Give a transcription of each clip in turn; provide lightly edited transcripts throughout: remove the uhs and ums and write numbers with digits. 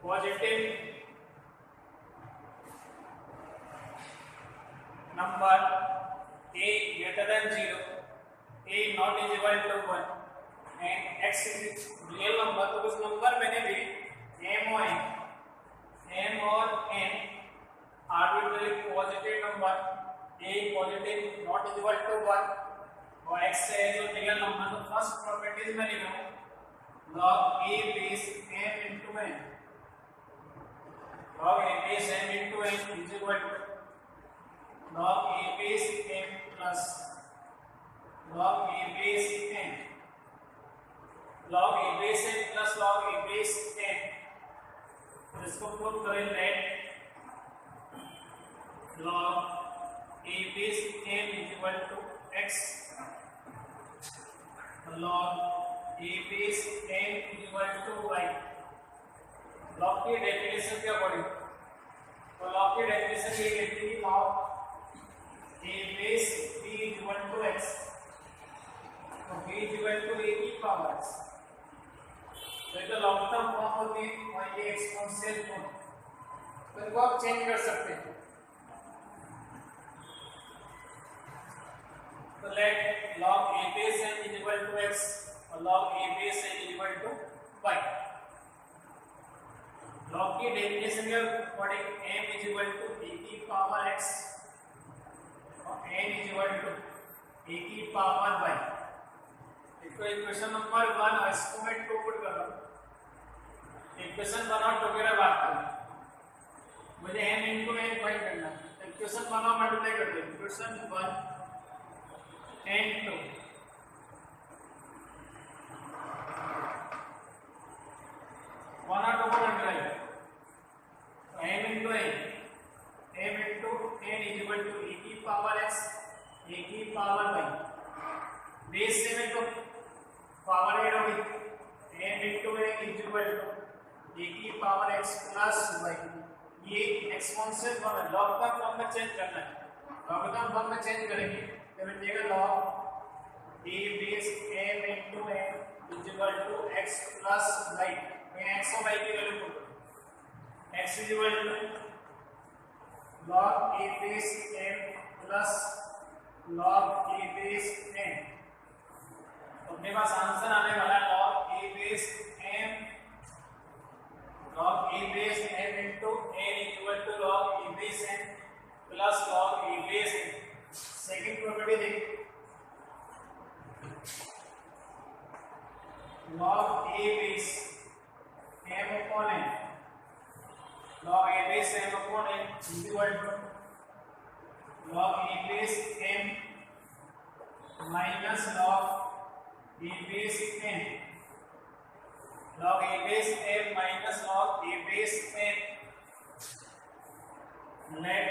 Positive number a greater than 0, a not is equal to 1 and x is real number, तो उस number मैंने भी m और n arbitrary positive number a positive not is equal to 1 और x है जो रियल number, तो फर्स्ट प्रॉपर्टीज में लिखूं log a base m into n, log a base m into n is equal to log a base m plus log a base n, log a base n plus log a base n, तो इसको prove करें let log a base n is equal to x, log a base n is equal to y। log की definition क्या पढ़ी? तो log की definition ये कहती है log a base b is equal to x, तो b is equal to a की पावर x, तो ये लॉन्ग टर्म फॉर्म होती है और ये एक्सपोनेंशियल फॉर्म, तो इनको आप चेंज कर सकते हैं। तो late log a base n is equal to x और log a base n is equal to y। log की डेफिनेशन के according m is equal to a की पावर x और n is equal to a की power y। इसको equation number 1 और इसको मैं 2 पुट कर रहा हूं। इक्वेशन 1 और 2 की बात करें, मुझे m into n फाइंड करना है। इक्वेशन 1 और मल्टीप्लाई कर दो, इक्वेशन 1 and 2 1 और 2 को मल्टीप्लाई करो, m into n is equal to a की पावर x a की पावर y, बेस से में तो पावर ऐड होगी, m into n is equal to a की पावर x प्लस y। ये एक्सपोनेंशियल फॉर्म है, लॉग का फॉर्म में चेंज करना है। लॉग का फॉर्म में चेंज करेंगे तो मिलेगा log a base m into n is equal to x plus y। मैं x और y की वैल्यू पुट करूं, x is equal to log a base m plus log a base n, तो अपने पास आंसर आने वाला है log a base m into n is equal to log a base n plus log a base n। Second property देखिए, log a base m upon n, log a base m upon n is equal to log a base m minus log a base n, log a base m minus log a base n, let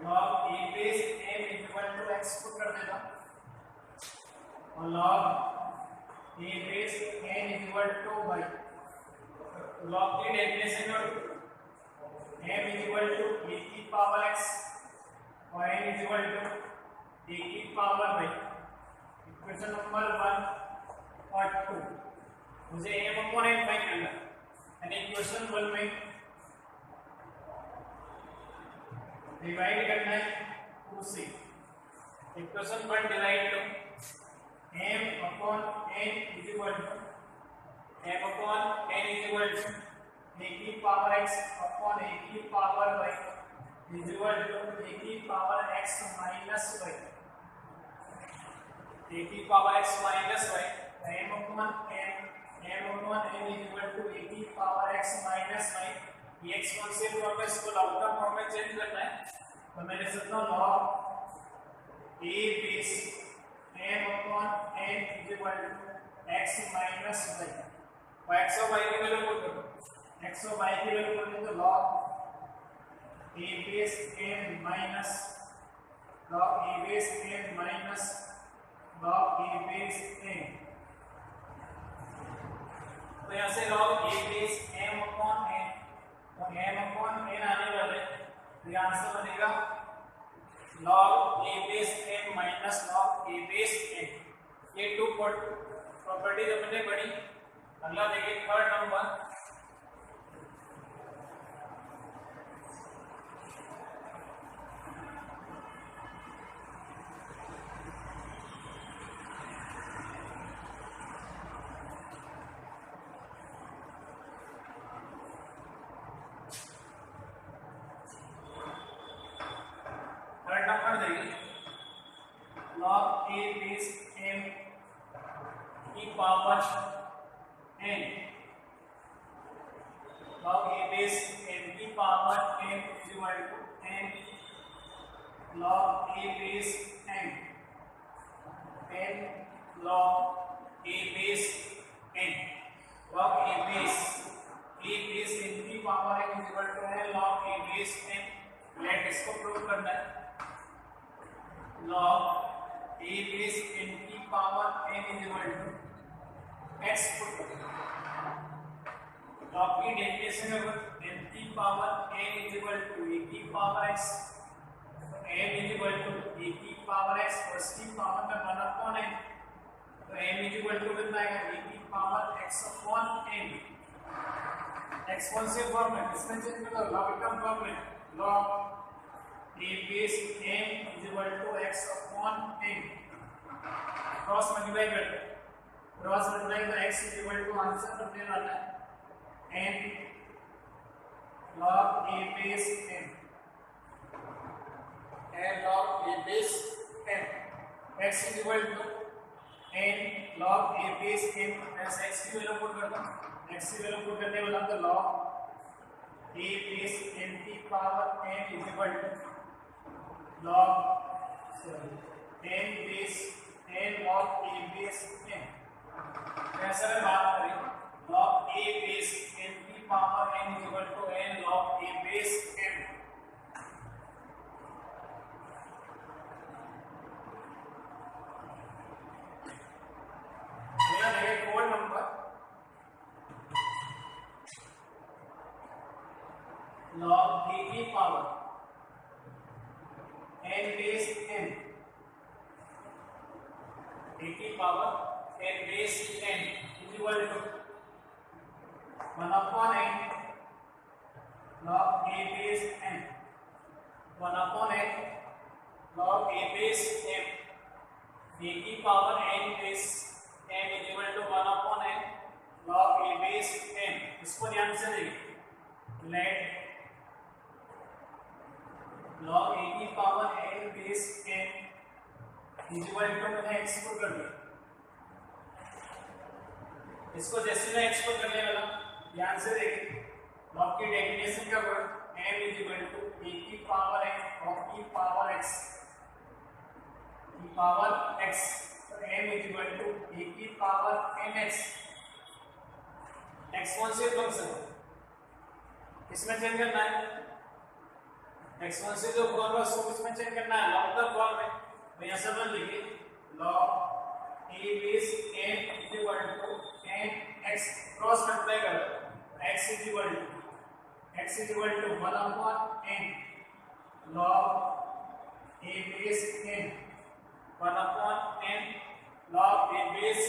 log a base m is equal to x put कर देता और log a base n is equal to y। log की definition में m is equal to a की power x और n is equal to a की power y। Equation number 1 और 2 मुझे m upon n फाइंड करना है, यानी इक्वेशन 1 में डिवाइड करना है 2 से। इक्वेशन 1 डिवाइड करो, m upon n is equal to a की पावर x upon a की power y is equal to a की power x minus y, a की power x minus y। m upon n is equal to a की power x minus y। ये exponential form में इसको long form में change करना है, तो मैं लिख सकता हूं log a base m upon n is equal to x minus y। और x और y की वैल्यू पुट करो, x और y की वैल्यू पुट करो तो log a base m minus log a base m minus log a base n, तो यहाँ से log a base m upon n, तो m upon n आने वाले, तो ये आंसर बनेगा log a base m minus log a base n। ये 2 प्रॉपर्टीज अपने पढ़ी, अगला देखिए थर्ड नंबर, देखिए log a base m की power n, log a base m की power n is equal to n log a base n, n log a base n, log a base n की power n is equal to n log a base n। Let इसको prove करना है, log a base n की power n is equal to x put, log की definition है n की power n is equal to a की power x, n is equal to a की power x और इसकी पावर का 1 अपॉन n, तो n is equal to कितना आएगा a की power x upon n। Exponential form में किसमें चेंज करो, लॉगरिथम फॉर्म में, log a base n is equal to x upon n, cross multiply करते हैं, क्रॉस मल्टीप्लाई तो x is equal to answer बनने वाला है n log a base n, n log a base n, x is equal to n log a base n plus x की value put करता हूँ, x की value put करने वाला तो log a base n की power n is equal to log n base n log a base n। ऐसा में बात करें log a base n की power n is equal to n log a base n। यह है code number log a की power n base n, a की power n base n is equal to 1 upon n log a base n, 1 upon n log a base m, a की power n base n is equal to 1 upon n log a base n। इसको ध्यान से देखिए, late log a की power n base n is equal to मैंने x को कर दिया, इसको जैसे मैं x को करने वाला, ध्यान से देखिए log की डेफिनेशन क्या होगा, m is equal to a की पावर n और की पावर x, की पावर x, तो m is equal to a की पावर nx। एक्सपोनेंशियल फंक्शन इसमें चेंज करना है, एक्सपोनेंशियल जो फॉर्म है उसको किसमें चेंज करना है, लॉगरिथम फॉर्म में, तो यहां से बन लिखिए log a base n is equal to n x, cross multiply करो, x is equal to 1 upon n log a base n, 1 upon n log a base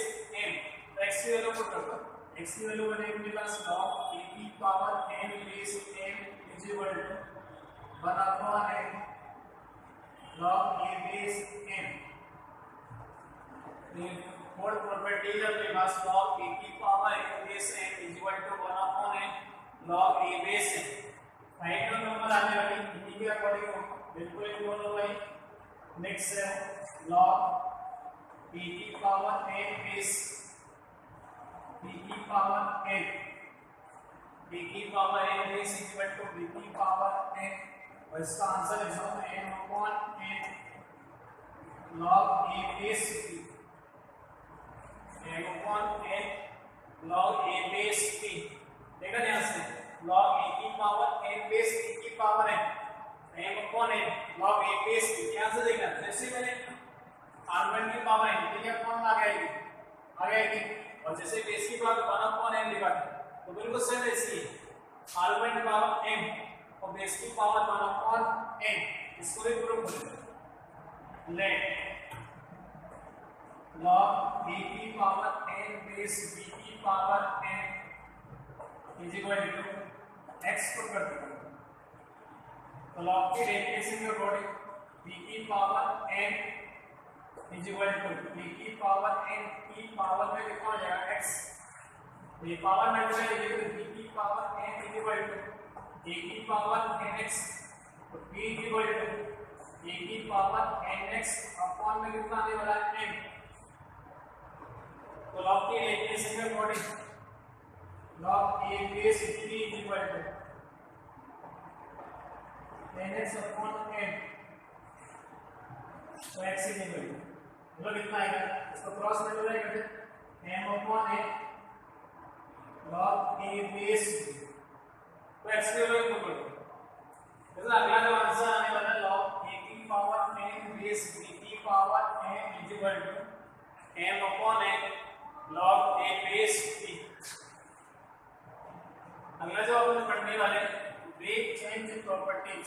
n। तो x की वैल्यू पुट कर दो, x की value बनेगी मेरे पास log a की power n base n is equal to 1 upon n log a base n। Mode property है अपने पास log a की power n base n is equal to 1 upon n log a base n। Final number आने वाली इन्हीं के according होगा, बिल्कुल एक दोनों भाई। नेक्स्ट है log b की पावर n base b की पावर n, b की power n base is equal to b की पावर n, और इसका आंसर लिखा हूं n upon n log a base p, n upon n log a base p। देखा ध्यान से log a की पावर n base p की power n, n upon n log a base p। ध्यान से देखना, जैसे मैंने r1 की पावर n के लिए अपॉन आ गएगी, और जैसे बेस की पावर 1 upon n लिखा तो बिल्कुल सेम ऐसी है, r1 की पावर n और बेस की पावर 1 upon n, इसको भी प्रूव करें। लेट log a की पावर n base b की power n is equal to x को कर दो। तो लॉग की डेफिनेशन के अकॉर्डिंग p की power n is equal to p की पावर n की पावर में कितना हो जाएगा x। तो ये पावर मल्टीप्लाई करेंगे तो p की power n is equal to a की पावर nx। तो p is equal to a की पावर nx अपॉन में कितना आने वाला है n। तो लॉग की डेफिनेशन के according log a base 3 is equal to nx upon n। तो x इज इक्वल टू मतलब कितना आएगा, इसको क्रॉस मल्टीप्लाई करते m upon n log a base. तो x की वैल्यू इक्वल टू तो अगला जो आंसर आने वाला है log a की पावर n बेस b की power n is equal to m upon n log a base b। अगला जो अपन पढ़ने वाले वेट change properties.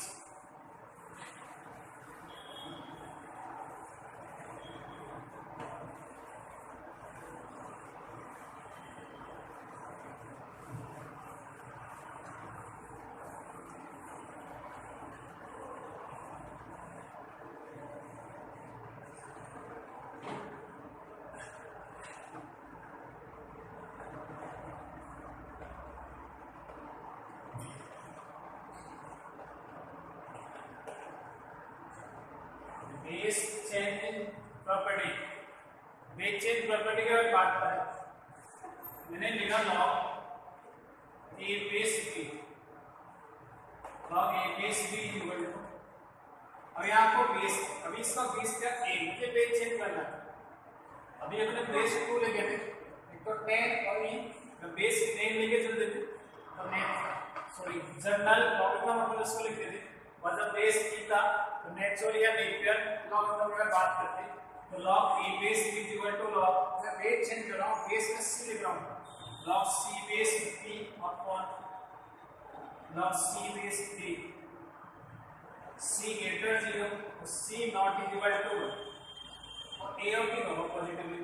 Base change property, base change property के बारे में बात करें। मैंने लिखा log A base B, log A base B equal to, अभी आपको बेस, अभी इसका बेस क्या ए, मुझे बेस चेंज करना है। अभी अपने बेस टू लेके थे, एक तो 10 और ई, तो बेस 10 लेके चलते थे तो सॉरी जनरल लॉग का मतलब इसको लिखते थे, और जब बेस ई था तो नेचुरल या नेपियर लॉग का मतलब बात करते हैं। तो log A base B equal to log, मैं बेस चेंज कर रहा हूं, बेस में सी लिख रहा हूं, log C base B upon log C base B. C greater 0 तो सी नॉट इक्वल टू, और ए और बी दोनों पॉजिटिवली।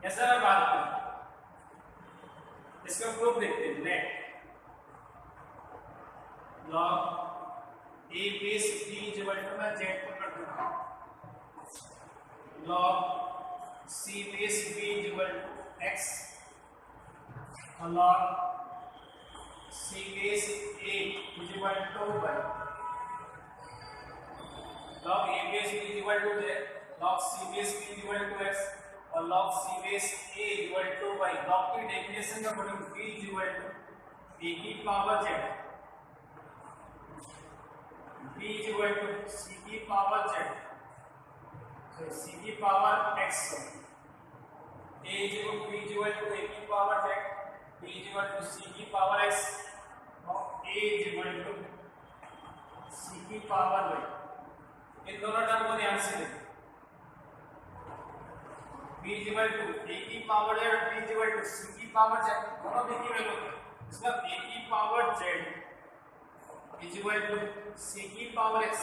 ऐसा मैं बात करूं, इसका प्रूफ देखते हैं। Let log A base B equal to, मैं जेड को कर दूंगा, log C base B equal to X और log C base A equal to Y. Log A base B equal to Z, log C base B equal to X और log C base A equal to Y. Log की definition का according B equal to A की power Z, b is equal to c की power z, so c की power x, a is equal to b is equal to a की power z, b is equal to c की power x और a is equal to c की power y। इन दोनों term को ध्यान से देखें, b is equal to a की पावर z और b is equal to c की पावर z, दोनों b की वैल्यू है, मतलब a की power z is equal to c की पावर x।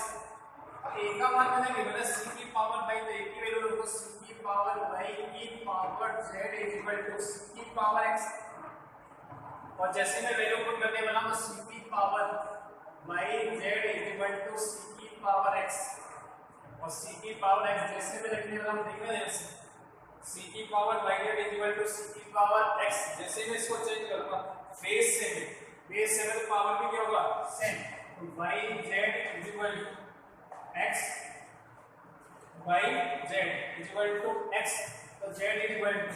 a का मान मैंने लिखा है c की पावर y, तो a की वैल्यू रखो c की पावर y की power z is equal to c की पावर x। और जैसे मैं वैल्यू पुट करने वाला हूं c की power y z is equal to c की पावर x, और c की पावर x जैसे मैं लिखने वाला हूं, देख रहे हैं c की power y z is equal to c की पावर x। जैसे मैं इसको चेंज करूंगा बेस से में, बेस से तो पावर भी क्या होगा सेम, तो y z is equal to x, y z is equal to x, तो z is equal to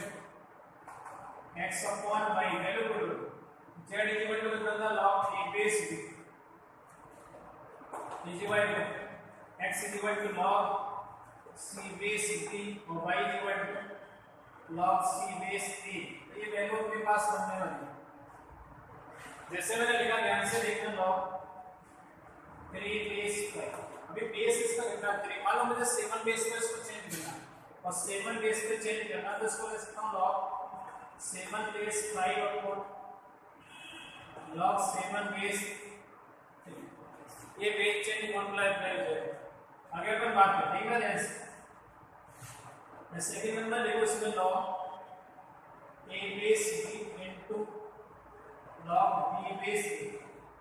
x upon y, value put करो, z इज इक्वल टू कितना log a base b is equal to x is equal to log c base b और y is equal to log c base a। ये वैल्यू अपने पास बनने वाली है। जैसे मैंने लिखा, ध्यान से देखना, log 3 बेस 5, अभी बेस इसका कितना 3, मान लो मुझे 7 बेस पे इसको चेंज करना है और 7 बेस पे चेंज करना है, तो इसको लिख सकता हूं log 7 base 5 upon log 7 base 3। ये बेस चेंज मल्टीप्लाई हो जाएगा। आगे अपन बात करते हैं, ध्यान से। सेकंड नंबर देखो, इसमें log a base b base A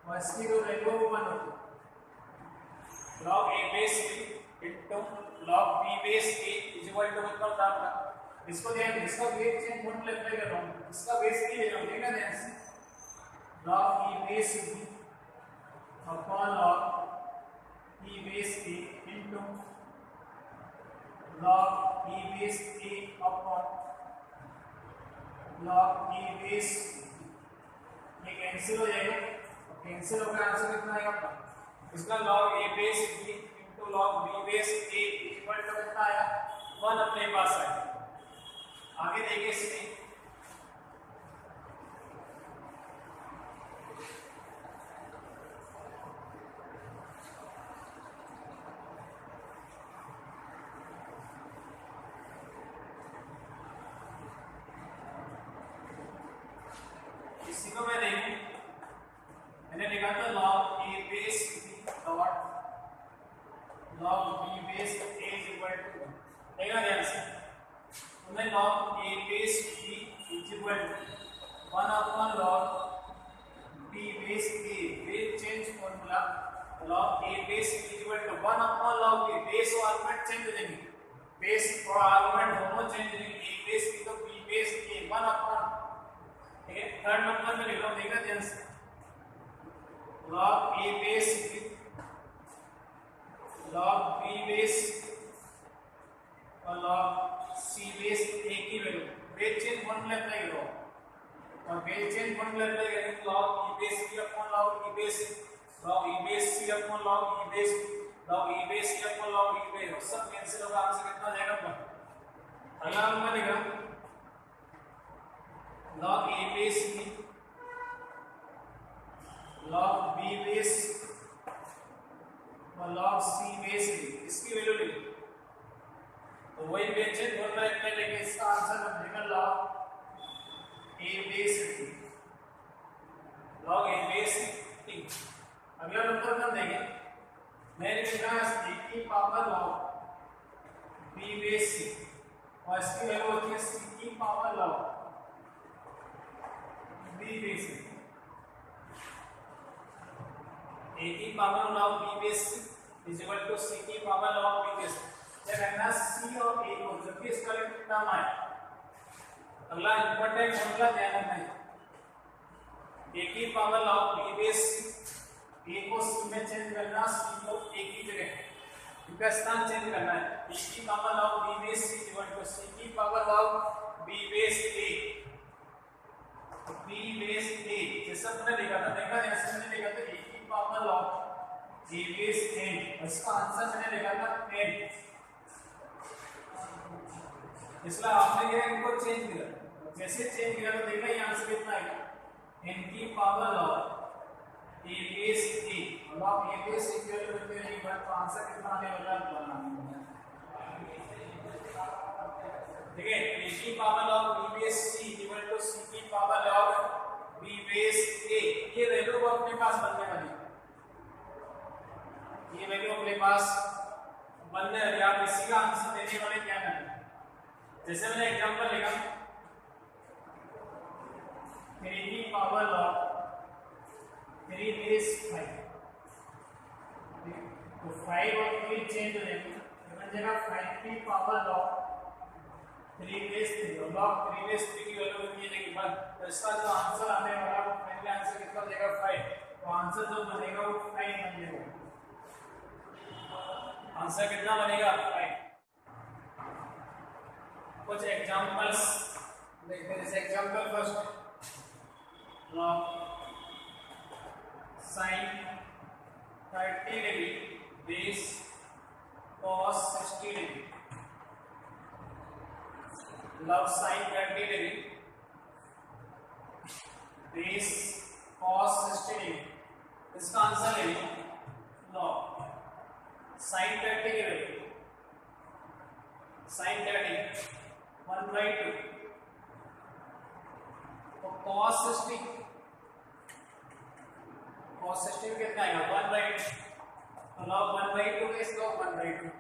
और इसकी जो वैल्यू वो 1 होगी log a base b into log b base a is equal to कितना होता है इसको ध्यान इसका बेस चेंज मल्टीप्लाई कर रहा हूं इसका बेस की ले रहा हूं देखना ध्यान से log e base b upon log e base a into log e base a upon log e base ये कैंसिल हो जाएगा और कैंसिल होकर आंसर कितना आएगा आपका इसका log a base b into log b base a equal to कितना आया 1 अपने पास आया आगे देखिए इसमें इसी को मैं देखूं मैंने लिखा था log a base b dot log b base a is equal to देखा ध्यान से तो मैं log a base b is equal to 1 upon log b base a base change formula log a base b is equal to 1 upon log a base और argument change हो जाएंगे base और argument दोनों चेंज हो जाएंगे a base b तो b base a 1 upon ठीक है थर्ड नंबर में लिख रहा हूं देखना ध्यान से log a base b log b base और log c बेस a की value base change formula apply करो और बेस चेंज फॉर्मूला अप्लाई करेंगे log e base b upon log e base log e base c upon log e base log e base c upon log e base सब cancel होगा answer कितना जाएगा आपका अगला number लिखा log a base b log b base और log c base b इसकी value लिखो तो वही बेस चेंज फॉर्मूला अप्लाई लेके इसका आंसर बन जाएगा log a base t log a base t अगला नंबर हम देखें मैंने लिखा है a की power log b base c और इसकी वैल्यू होती है c की power log b base a की power log b base is equal to c की पावर log b बेस जब रहना c और a को जब भी इसका टर्म आए अगला इंपॉर्टेंट फॉर्मूला ध्यान रखना है a की power log b base a को c में चेंज करना c को a की जगह इनका स्थान चेंज करना है a की power log b base c is equal to c की power log b base a b base a जैसा हमने लिखा था देखा जैसे मैंने लिखा था a की power log b base n इसका आंसर मैंने लिखा था n इसलिए आपने ये इनको चेंज किया जैसे चेंज किया तो देखा ये आंसर कितना आएगा n की power log a base a log a base a की वैल्यू रखते हैं बट तो आंसर कितना आने वाला है ठीक है a की power log b base c equal to c की power log b base a ये वैल्यू को अपने पास बनने वाली ये वैल्यू अपने पास बनने वाली आप इसी का आंसर देने वाले क्या करना जैसे मैंने एग्जांपल लिखा 3 की पावर log 3 बेस 5 तो 5 और 3 चेंज हो जाएंगे बन जाएगा 5 की पावर log 3 बेस 3 और log 3 बेस 3 की वैल्यू कितनी आएगी 1 तो इसका जो आंसर आने वाला है फाइनल आंसर कितना हो जाएगा 5 तो आंसर जो बनेगा वो 5 बन जाएगा आंसर कितना बनेगा 5 कुछ एग्जांपल्स देखते हैं जैसे example first log sin 30 degree base cos 60 degree log sin 30 degree base cos 60 degree इसका आंसर है log sin 30 डिग्री sin 30 1/2 तो cos 60 कितना आएगा 1/2 तो log 1/2 base log 1/2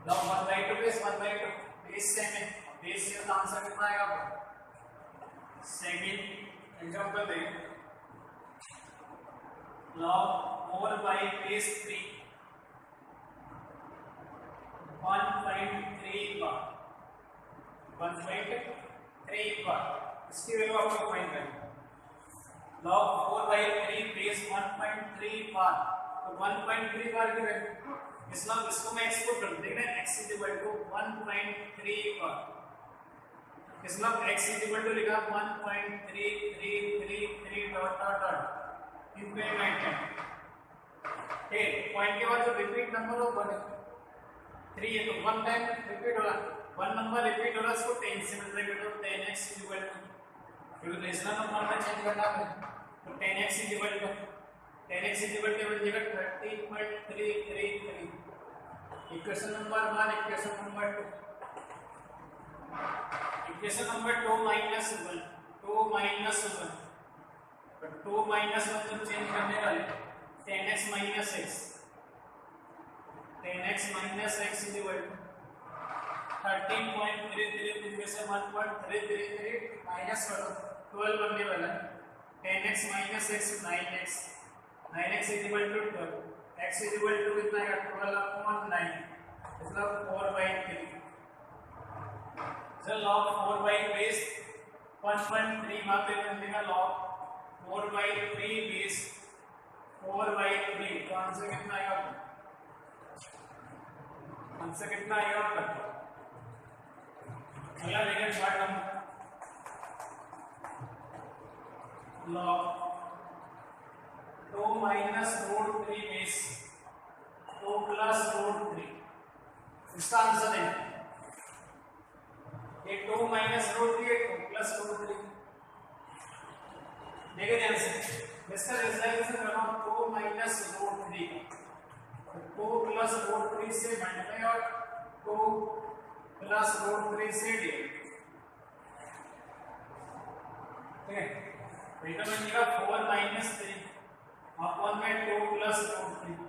log 1/2 base 1/2 base same है बेस से तो आंसर कितना आएगा सेकंड एग्जांपल देखिए log 4 by base 3 1.3 बार 1.3 बार इसकी वैल्यू आपको फाइंड करनी है। log 4 by 3 बेस 1.3 बार तो 1.3 बार की वैल्यू इसको मैं एक्सपोर्ट कर देंगे x = 1.3 बार इसमें x = लिखा 1.3333 डॉट डॉट डॉट इंक्रीमेंट है। पॉइंट के बाद जो रिपीट नंबर हो 1 3 है तो 1 टाइम रिपीट होगा 1 नंबर रिपीट होगा इसको 10 से मल्टीप्लाई कर दो 10x क्योंकि रेशनल नंबर में चेंज करना है तो 10x = 30.333 equation number 1 equation number 2 equation number 2 -1 but 2 -1 जब चेंज करने वाले 10x - x 10x - x = 13.333 में से 1.333 माइनस करो 12 बनने वाला है 10x - x 9x 9x = 12 x = कितना है 12/9 मतलब 4/3 so log 4 by base 1.3 वहां पे बनेगा log 4 by 3 base 4/3 तो आंसर कितना आएगा अगला देखिए short number log 2 minus root 3 base 2 plus root 3 इसका आंसर है एक 2 minus root 3 एक 2 plus root 3 देखिए ध्यान से इसका रिजल्ट करना 2 minus root 3 2 plus root 3 से मल्टीप्लाई और 2 plus root 3 से डिवाइड ठीक है बेटा बनेगा 4 minus 3 upon में 2 plus root 3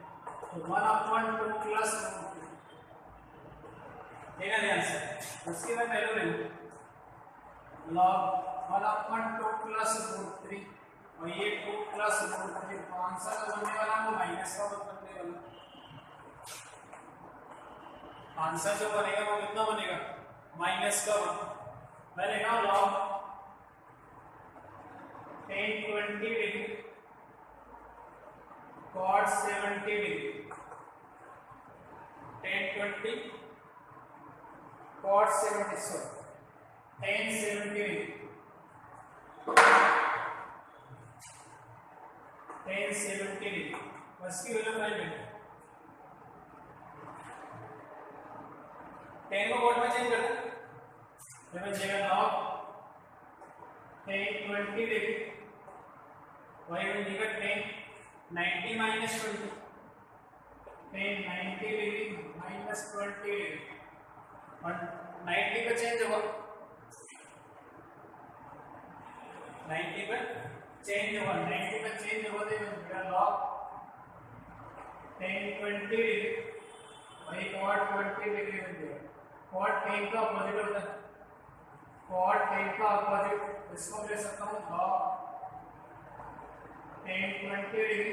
तो 1 upon 2 plus root 3 देखा ध्यान से उसके बाद वैल्यू ले लो log 1 upon 2 plus root 3 और ये 2 plus root 3 तो आंसर जो बनने वाला वो माइनस का बनने वाला आंसर जो बनेगा वो कितना बनेगा माइनस का बनेगा मैं लिखा log 10-20 degree cot 70 degree 10-20 cot 70 so 10-70 degree 10-70 degree बस की वैल्यू फाइंड करें 10 को cot में चेंज कर दो जब जगह log 10-20 डिग्री वही बनेगा 10 90 minus 20 10 90 डिग्री minus 20 डिग्री और 90 पे चेंज होगा 90 पे चेंज होगा 90 पे चेंज होगा तो मेरा log 10-20 डिग्री वही cot 20 डिग्री बन जाएगा cot 10 का अपोजिट होता है cot 10 का अपोजिट इसको ले सकता हूँ log 10-20 डिग्री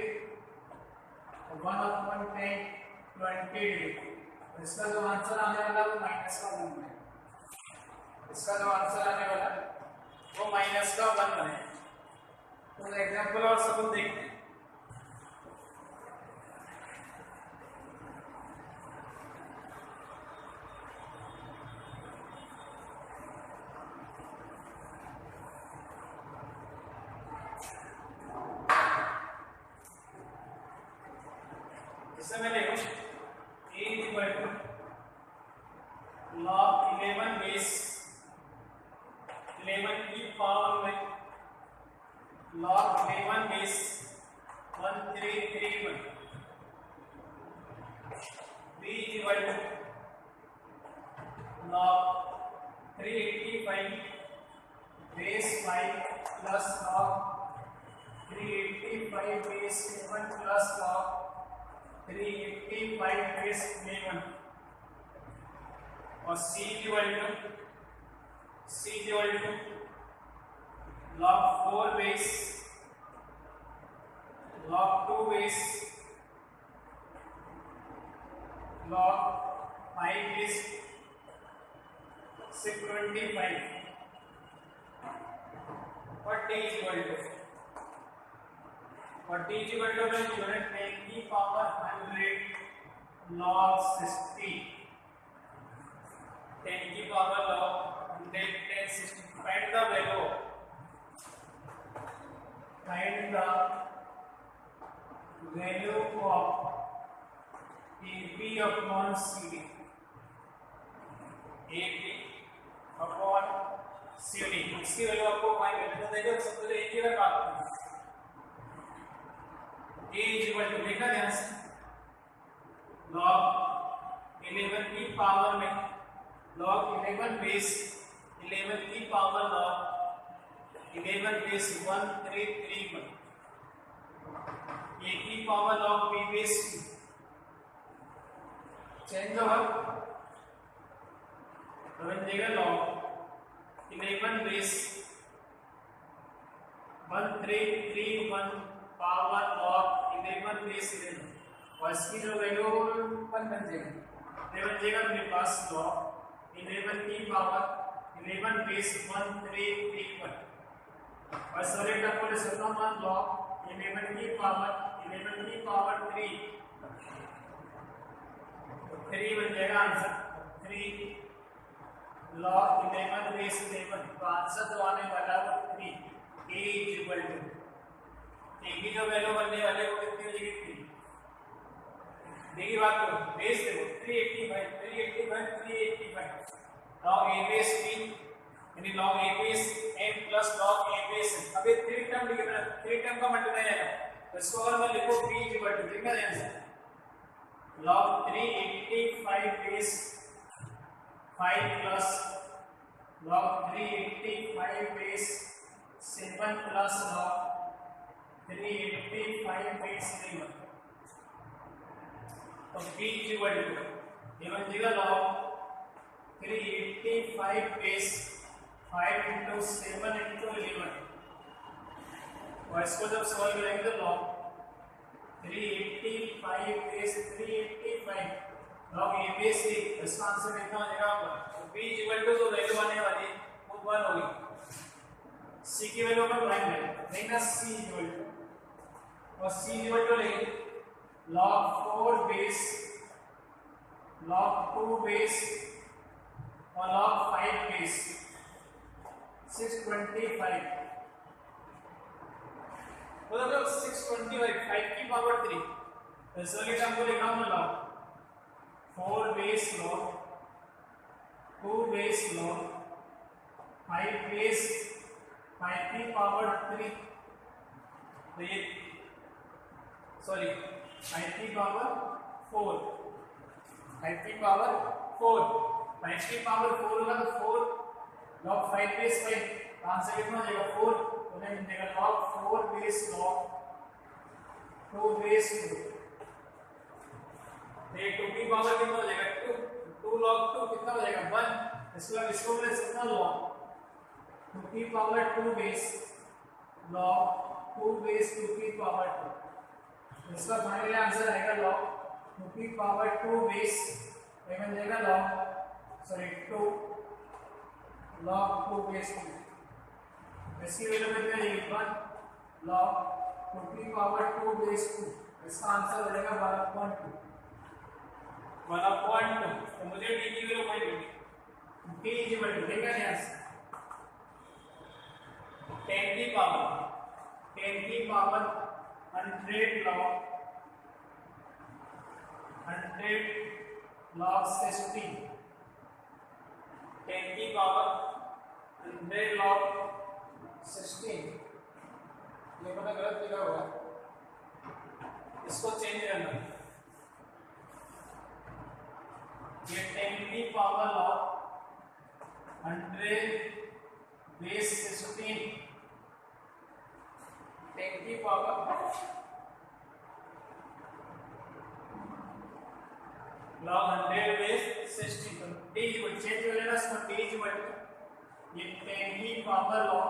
1/10-20 डिग्री इसका जो आंसर आने वाला वो माइनस का 1 है इसका जो आंसर आने वाला वो माइनस का 1 बने तो एग्जांपल और सबूत देखते हैं इसमें देखो a = log 11 base 11 की पावर में log 11 base 1331 b = log 385 base 5 plus log 385 base 7 plus log 385 base 11 और c = log 4 base log 2 base log 5 is 625 what t is equal to unit 10 की power 100 log 60 10 की power log 100 10 60 find the value of AP upon CD AP upon CD इसकी value आपको find करनी है। देखो सबसे पहले एक ही बात A इज इक्वल टू देखा ध्यान से log 11 की पावर में log 11 बेस 11 की पावर log 11 बेस 1331 A की power log B base change over तो बन जाएगा log 11 base 1331 power log 11 base 11 और इसकी जो वैल्यू बन जाएगी ये बन जाएगा मेरे पास log 11 की पावर 11 बेस 1331 और सॉरी टर्म को ले सकता हूं मान log 11 की पावर 3 3 बन जाएगा आंसर 3 log 11 बेस 11 तो आंसर जो आने वाला है 3 A is equal to A की जो वैल्यू बनने वाले वो कितनी हो जाएगी 3 देखिए बात करो बेस देखो 385 log A बेस 3 यानी log A base m plus log A base अब ये 3 टर्म लिखे मैंने 3 टर्म का मल्टीप्लाई आएगा तो इसको अगर मैं लिखूं B इज इक्वल टू देखना ध्यान से log 385 base 5 plus log 385 base 7 plus log 385 base 11 तो B इज इक्वल टू ये बन जाएगा log 385 बेस 5 into 7 into 11 और इसको जब सॉल्व करेंगे तो log 385 base 385 log A base 3 इसका आंसर कितना हो जाएगा आपका तो B इज इक्वल टू जो वैल्यू आने वाली वो 1 होगी C की वैल्यू अपन फाइंड करें देखना C इज इक्वल टू और C इज इक्वल टू लेंगे log 4 बेस log 2 बेस और log 5 बेस 625 मतलब 625 5 की पावर 3 तो सॉलिड टर्म को लिखा हूं log 4 base log 2 base log 5 base 5 की पावर 3 तो ये सॉरी 5 की पावर 4 5 की पावर 4 5 की पावर 4 होगा तो 4 log 5 बेस 5 आंसर कितना हो जाएगा 4 तो मिल जाएगा log 4 बेस log 2 बेस 2 ये 2 की पावर कितना हो जाएगा 2 log 2 कितना हो जाएगा 1 इसको ले सकते हैं log 2 की पावर 2 बेस log 2 बेस 2 की पावर 2 इसका फाइनल आंसर आएगा log 2 की पावर 2 बेस ये बन जाएगा log सॉरी 2 log 2 बेस 2 इसकी वैल्यू कितनी आएगी 1 log 2 की पावर 2 बेस 2 इसका आंसर हो जाएगा 1/2 तो मुझे d की वैल्यू फाइंड करनी d इज इक्वल टू देखा ध्यान से 10 की पावर 100 log 16 10 की पावर 100 log 16 ये मैंने गलत लिखा हुआ है इसको चेंज करना ये 10 की पावर log 100 बेस 16 10 की पावर log 100 बेस 16 तो d इक्वल चेंज कर लेना इसको d इक्वल ये 10 की पावर log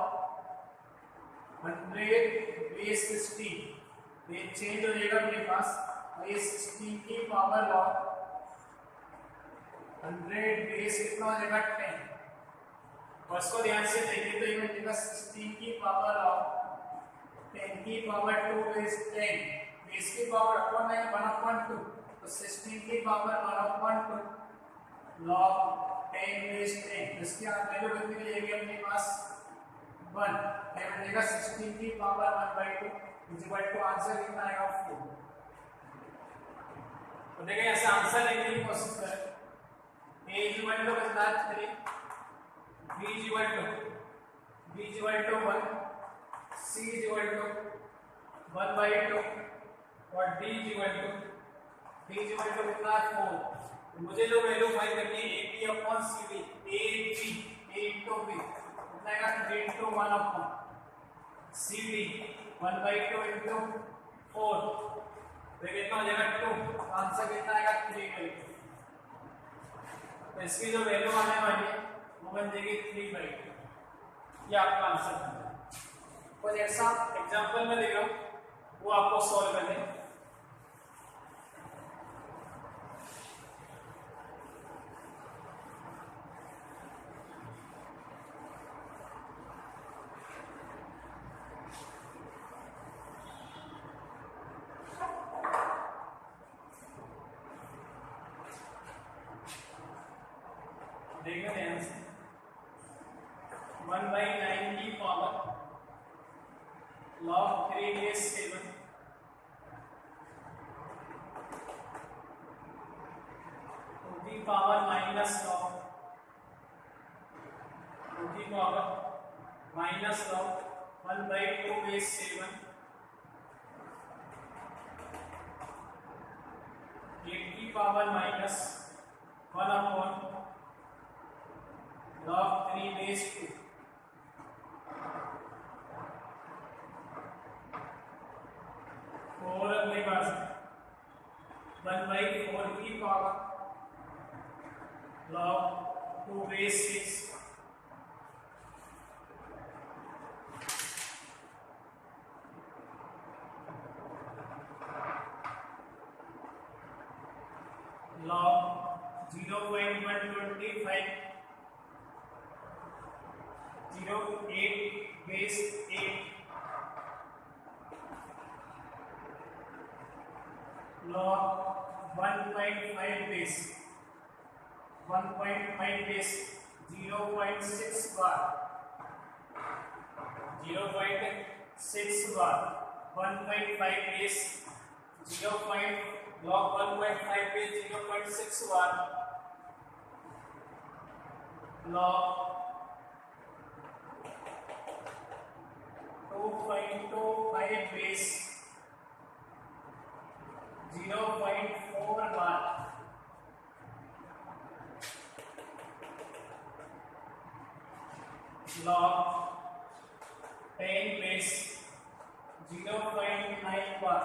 100 बेस 16 ये चेंज हो जाएगा अपने पास, ये 16 की पावर लॉग 100 बेस कितना हो जाएगा 10। और इसको ध्यान से देखिए तो ये मिलेगा 16 की पावर लॉग 10 की पावर 2 बेस 10, बेस की पावर अपॉन है 1/2, तो 16 की पावर 1/2 log 10 बेस 10, इसकी वैल्यू कितनी मिलेगी अपने पास 1, ये मिलेगा 16 की पावर 1/2 इक्वल टू आंसर कितना आएगा 4। तो देखिए ऐसा आंसर लेने की कोशिश करें। a इक्वल टू कितना 3, b equal to 1, c equal to 1/2 और d इक्वल टू कितना 4। तो मुझे जो वैल्यू फाइंड करनी है ab upon cd, ab a into b कितना आएगा 3 into 1 अपॉन cd 1/2 into 4, तो कितना हो जाएगा 2, आंसर कितना आएगा 3/2। तो इसकी जो वैल्यू आने वाली है वो बन जाएगी 3/2, ये आपका आंसर है। कुछ ऐसा एग्जांपल में दे रहा हूँ वो आपको सॉल्व करना है। देखना ध्यान से, 1/9 की power log 3 base 7 to the power minus log 1/2 base 7 8 की power minus 1 upon log 3 base 2, और अपने पास 1/4 की power log 2 base 6, log 0.125 08 base 8, log 1.5 base 0.6 बार 1.5 बेस 0. log 1.5 बेस 0.6 बार log 2.25 बेस 0.4 बार log 10 बेस 0.9 बार